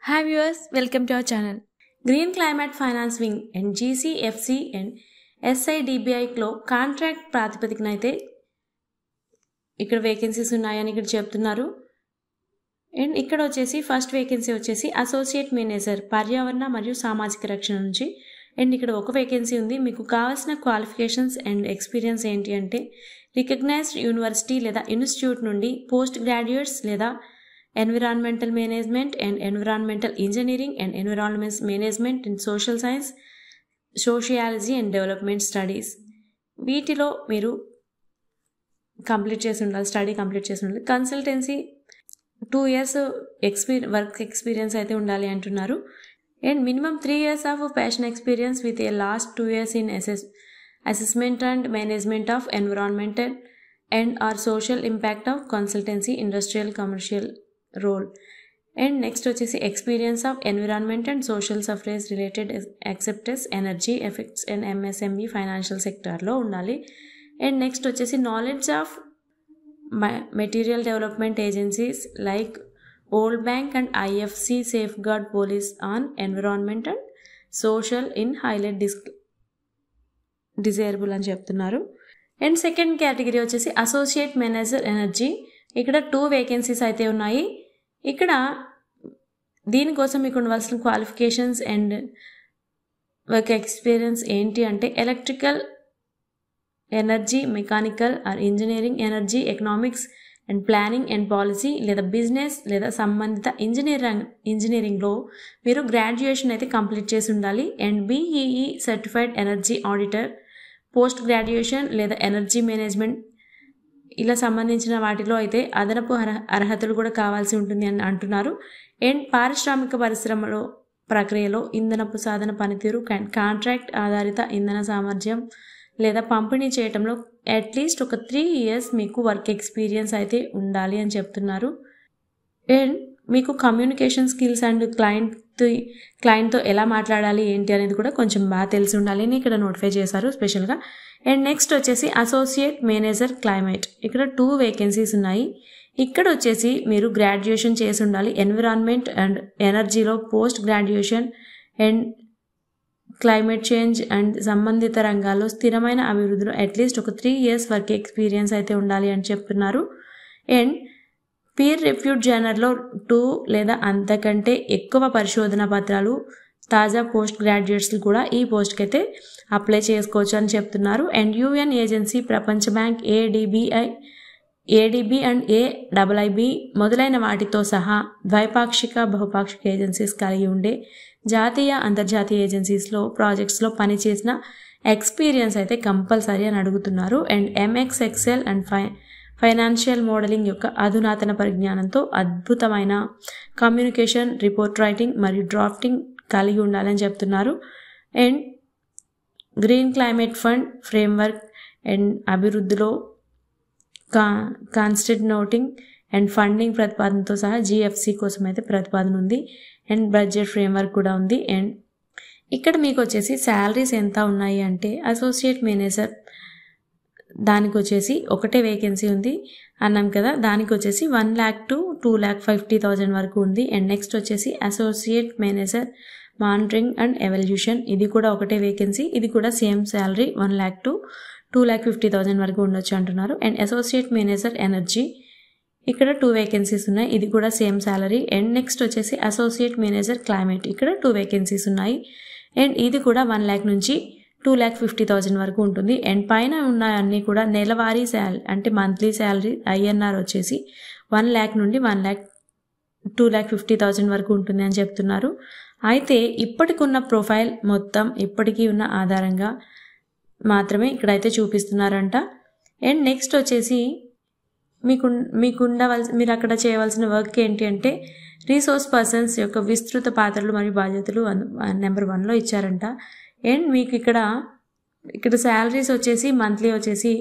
Hi viewers, welcome to our channel. Green Climate Finance Wing and GCFC and SIDBI లో contract ప్రాతిపదికన అయితే ఇక్కడ vacancies ఉన్నాయని ఇక్కడ చెప్తున్నారు. అండ్ ఇక్కడ వచ్చేసి ఫస్ట్ వేకెన్సీ వచ్చేసి అసోసియేట్ మేనేజర్ పర్యావరణ మరియు సామాజిక రక్షణ నుంచి. అండ్ ఇక్కడ ఒక వేకెన్సీ ఉంది. మీకు కావాల్సిన క్వాలిఫికేషన్స్ అండ్ ఎక్స్పీరియన్స్ ఏంటి అంటే రికగ్నైజ్డ్ యూనివర్సిటీ లేదా ఇన్స్టిట్యూట్ నుండి పోస్ట్ గ్రాడ్యుయేట్స్ లేదా environmental management and environmental engineering and environment management in social science, sociology and development studies. వీటిలో మీరు కంప్లీట్ చేసి ఉండాలి, స్టడీ కంప్లీట్ చేసి ఉండాలి. కన్సల్టెన్సీ 2 years వర్క్ ఎక్స్పీరియన్స్ అయితే ఉండాలి అంటున్నారు. And minimum 3 years of passion experience with a last 2 years in assessment and management of environmental and or social impact of consultancy industrial commercial role. And next వచ్చేసి experience of environment and social suffrage related acceptance energy effects and MSME financial సెక్టార్లో ఉండాలి. And next వచ్చేసి knowledge of material development agencies like World Bank and IFC safeguard policies on environment and social in highlight desirable అని చెప్తున్నారు. And second category వచ్చేసి associate manager energy. ఇక్కడ 2 vacancies అయితే ఉన్నాయి. ఇక్కడ దీనికోసం మీకు ఉండవలసిన క్వాలిఫికేషన్స్ అండ్ వర్క్ ఎక్స్పీరియన్స్ ఏంటి అంటే electrical energy, mechanical are engineering energy, economics and planning and policy లేదా బిజినెస్ లేదా సంబంధిత ఇంజనీరింగ్లో మీరు గ్రాడ్యుయేషన్ అయితే కంప్లీట్ చేసి ఉండాలి. And BEE certified energy auditor, post graduation లేదా ఎనర్జీ మేనేజ్మెంట్ ఇలా సంబంధించిన వాటిలో అయితే అదనపు అర్హతలు కూడా కావాల్సి ఉంటుంది అని అంటున్నారు. అండ్ పారిశ్రామిక పరిశ్రమలో ప్రక్రియలో ఇంధనపు సాధన పనితీరు, కాంట్రాక్ట్ ఆధారిత ఇంధన సామర్థ్యం లేదా పంపిణీ చేయటంలో అట్లీస్ట్ ఒక 3 years మీకు వర్క్ ఎక్స్పీరియన్స్ అయితే ఉండాలి అని చెప్తున్నారు. అండ్ మీకు కమ్యూనికేషన్ స్కిల్స్ అండ్ క్లయింట్తో ఎలా మాట్లాడాలి ఏంటి అనేది కూడా కొంచెం బాగా తెలిసి ఉండాలి అని ఇక్కడ నోటిఫై చేశారు స్పెషల్గా. అండ్ నెక్స్ట్ వచ్చేసి అసోసియేట్ మేనేజర్ క్లైమేట్. ఇక్కడ 2 వేకెన్సీస్ ఉన్నాయి. ఇక్కడ వచ్చేసి మీరు గ్రాడ్యుయేషన్ చేసి ఉండాలి ఎన్విరాన్మెంట్ అండ్ ఎనర్జీలో, post graduation and climate change and సంబంధిత రంగాల్లో స్థిరమైన అభివృద్ధిలో అట్లీస్ట్ ఒక 3 years వర్క్ ఎక్స్పీరియన్స్ అయితే ఉండాలి అని చెప్తున్నారు. అండ్ పీర్ రివ్యూడ్ జర్నల్లో 2 లేదా అంతకంటే ఎక్కువ పరిశోధన పత్రాలు తాజా పోస్ట్ గ్రాడ్యుయేట్స్లు కూడా ఈ పోస్ట్కి అయితే అప్లై చేసుకోవచ్చు అని చెప్తున్నారు. అండ్ యుఎన్ ఏజెన్సీ, ప్రపంచ బ్యాంక్, ఏడిబి అండ్ ఏఐఐబి మొదలైన వాటితో సహా ద్వైపాక్షిక, బహుపాక్షిక ఏజెన్సీస్ కలిగి ఉండే జాతీయ, అంతర్జాతీయ ఏజెన్సీస్లో ప్రాజెక్ట్స్లో పనిచేసిన ఎక్స్పీరియన్స్ అయితే కంపల్సరీ అని అడుగుతున్నారు. And MS excel and financial modeling యొక్క అధునాతన పరిజ్ఞానంతో అద్భుతమైన కమ్యూనికేషన్, రిపోర్ట్ రైటింగ్ మరియు డ్రాఫ్టింగ్ కలిగి ఉండాలని చెప్తున్నారు. And green climate fund framework and అభివృద్ధిలో కాన్స్టెంట్ నోటింగ్ అండ్ ఫండింగ్ ప్రతిపాదనతో సహా జిఎఫ్సి కోసం అయితే ప్రతిపాదన ఉంది. అండ్ బడ్జెట్ ఫ్రేమ్వర్క్ కూడా ఉంది. అండ్ ఇక్కడ మీకు వచ్చేసి శాలరీస్ ఎంత ఉన్నాయి అంటే అసోసియేట్ మేనేజర్ దానికి వచ్చేసి ఒకటే వేకెన్సీ ఉంది అన్నాం కదా, దానికి వచ్చేసి 1 lakh to 2,50,000 వరకు ఉంది. అండ్ నెక్స్ట్ వచ్చేసి associate manager monitoring and evolution, ఇది కూడా ఒకటే వేకెన్సీ. ఇది కూడా సేమ్ శాలరీ 1 lakh to 2,50,000 వరకు ఉండొచ్చు అంటున్నారు. అండ్ అసోసియేట్ మేనేజర్ ఎనర్జీ ఇక్కడ 2 వేకెన్సీస్ ఉన్నాయి. ఇది కూడా సేమ్ శాలరీ. అండ్ నెక్స్ట్ వచ్చేసి అసోసియేట్ మేనేజర్ క్లైమేట్, ఇక్కడ 2 వేకెన్సీస్ ఉన్నాయి. అండ్ ఇది కూడా 1 lakh నుంచి 2,50,000 వరకు ఉంటుంది. అండ్ పైన ఉన్న అన్నీ కూడా నెలవారీ శాలరీ అంటే మంత్లీ శాలరీ ఐఎన్ఆర్ వచ్చేసి 1 lakh నుండి 2,50,000 వరకు ఉంటుంది అని చెప్తున్నారు. అయితే ఇప్పటికున్న ప్రొఫైల్ మొత్తం ఇప్పటికీ ఉన్న ఆధారంగా మాత్రమే ఇక్కడైతే చూపిస్తున్నారంట. అండ్ నెక్స్ట్ వచ్చేసి మీరు అక్కడ చేయవలసిన వర్క్ ఏంటి అంటే రీసోర్స్ పర్సన్స్ యొక్క విస్తృత పాత్రలు మరియు బాధ్యతలు నెంబర్ 1లో ఇచ్చారంట. అండ్ మీకు ఇక్కడ శాలరీస్ వచ్చేసి మంత్లీ వచ్చేసి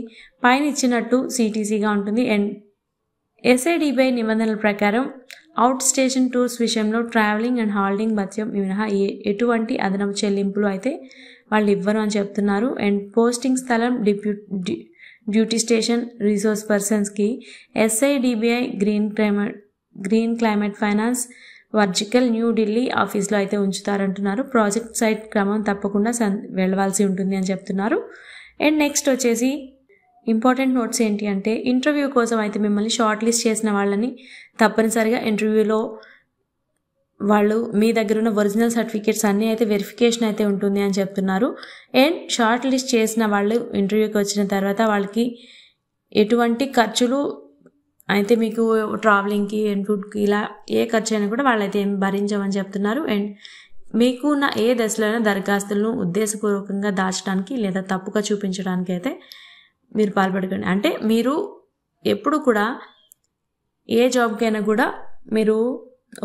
పైన ఇచ్చినట్టు సిటీసీగా ఉంటుంది. అండ్ ఎస్ఐడిబై నిబంధనల ప్రకారం అవుట్ స్టేషన్ టూర్స్ విషయంలో ట్రావెలింగ్ అండ్ హాల్డింగ్ భత్యం మినహా ఎటువంటి అదనపు చెల్లింపులు అయితే వాళ్ళు ఇవ్వరు అని చెప్తున్నారు. అండ్ పోస్టింగ్ స్థలం డ్యూటీ స్టేషన్ రీసోర్స్ పర్సన్స్కి SIDBI green climate finance vertical new Delhi ఆఫీస్లో అయితే ఉంచుతారంటున్నారు. ప్రాజెక్ట్ సైట్ క్రమం తప్పకుండా వెళ్ళవలసి ఉంటుంది అని చెప్తున్నారు. అండ్ నెక్స్ట్ వచ్చేసి ఇంపార్టెంట్ నోట్స్ ఏంటి అంటే ఇంటర్వ్యూ కోసం అయితే మిమ్మల్ని షార్ట్ లిస్ట్ చేసిన వాళ్ళని తప్పనిసరిగా ఇంటర్వ్యూలో వాళ్ళు మీ దగ్గర ఉన్న ఒరిజినల్ సర్టిఫికేట్స్ అన్నీ అయితే వెరిఫికేషన్ అయితే ఉంటుంది అని చెప్తున్నారు. అండ్ షార్ట్ లిస్ట్ చేసిన వాళ్ళు ఇంటర్వ్యూకి వచ్చిన తర్వాత వాళ్ళకి ఎటువంటి ఖర్చులు అయితే మీకు ట్రావెలింగ్కి అండ్ ఫుడ్కి ఇలా ఏ ఖర్చు అయినా కూడా వాళ్ళైతే ఏం భరించమని చెప్తున్నారు. అండ్ మీకు ఉన్న ఏ దశలోనైనా దరఖాస్తులను ఉద్దేశపూర్వకంగా దాచడానికి లేదా తప్పుగా చూపించడానికి అయితే మీరు పాల్పడకండి. అంటే మీరు ఎప్పుడు కూడా ఏ జాబ్కైనా కూడా మీరు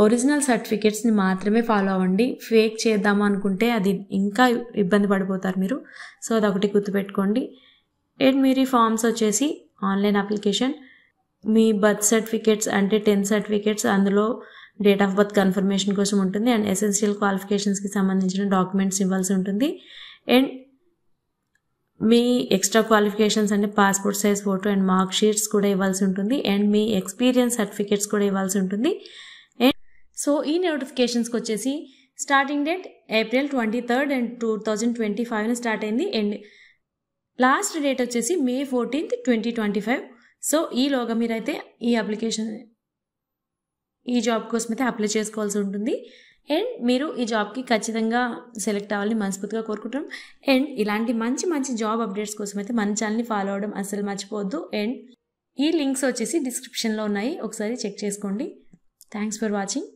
ఒరిజినల్ సర్టిఫికేట్స్ని మాత్రమే ఫాలో అవ్వండి. ఫేక్ చేద్దాము అనుకుంటే అది ఇంకా ఇబ్బంది పడిపోతారు మీరు. సో అదొకటి గుర్తుపెట్టుకోండి. అండ్ మీరు ఈ ఫామ్స్ వచ్చేసి ఆన్లైన్ అప్లికేషన్, మీ బర్త్ సర్టిఫికేట్స్ అంటే 10th సర్టిఫికేట్స్, అందులో డేట్ ఆఫ్ బర్త్ కన్ఫర్మేషన్ కోసం ఉంటుంది. అండ్ ఎసెన్షియల్ క్వాలిఫికేషన్స్కి సంబంధించిన డాక్యుమెంట్స్ ఇవ్వాల్సి ఉంటుంది. అండ్ మీ ఎక్స్ట్రా క్వాలిఫికేషన్స్ అంటే passport size photo and mark sheets కూడా ఇవ్వాల్సి ఉంటుంది. అండ్ మీ ఎక్స్పీరియన్స్ సర్టిఫికేట్స్ కూడా ఇవ్వాల్సి ఉంటుంది. అండ్ సో ఈ నోటిఫికేషన్స్కి వచ్చేసి starting date April 23rd and 2025 start అయింది. అండ్ లాస్ట్ డేట్ వచ్చేసి May 14th, 2025. సో ఈలోగా మీరైతే ఈ జాబ్ కోసం అయితే అప్లై చేసుకోవాల్సి ఉంటుంది. అండ్ మీరు ఈ జాబ్కి ఖచ్చితంగా సెలెక్ట్ అవ్వాలని మనస్ఫూర్తిగా కోరుకుంటాం. అండ్ ఇలాంటి మంచి మంచి జాబ్ అప్డేట్స్ కోసం అయితే మన ఛానల్ని ఫాలో అవ్వడం అసలు మర్చిపోవద్దు. అండ్ ఈ లింక్స్ వచ్చేసి డిస్క్రిప్షన్లో ఉన్నాయి, ఒకసారి చెక్ చేసుకోండి. Thanks for watching.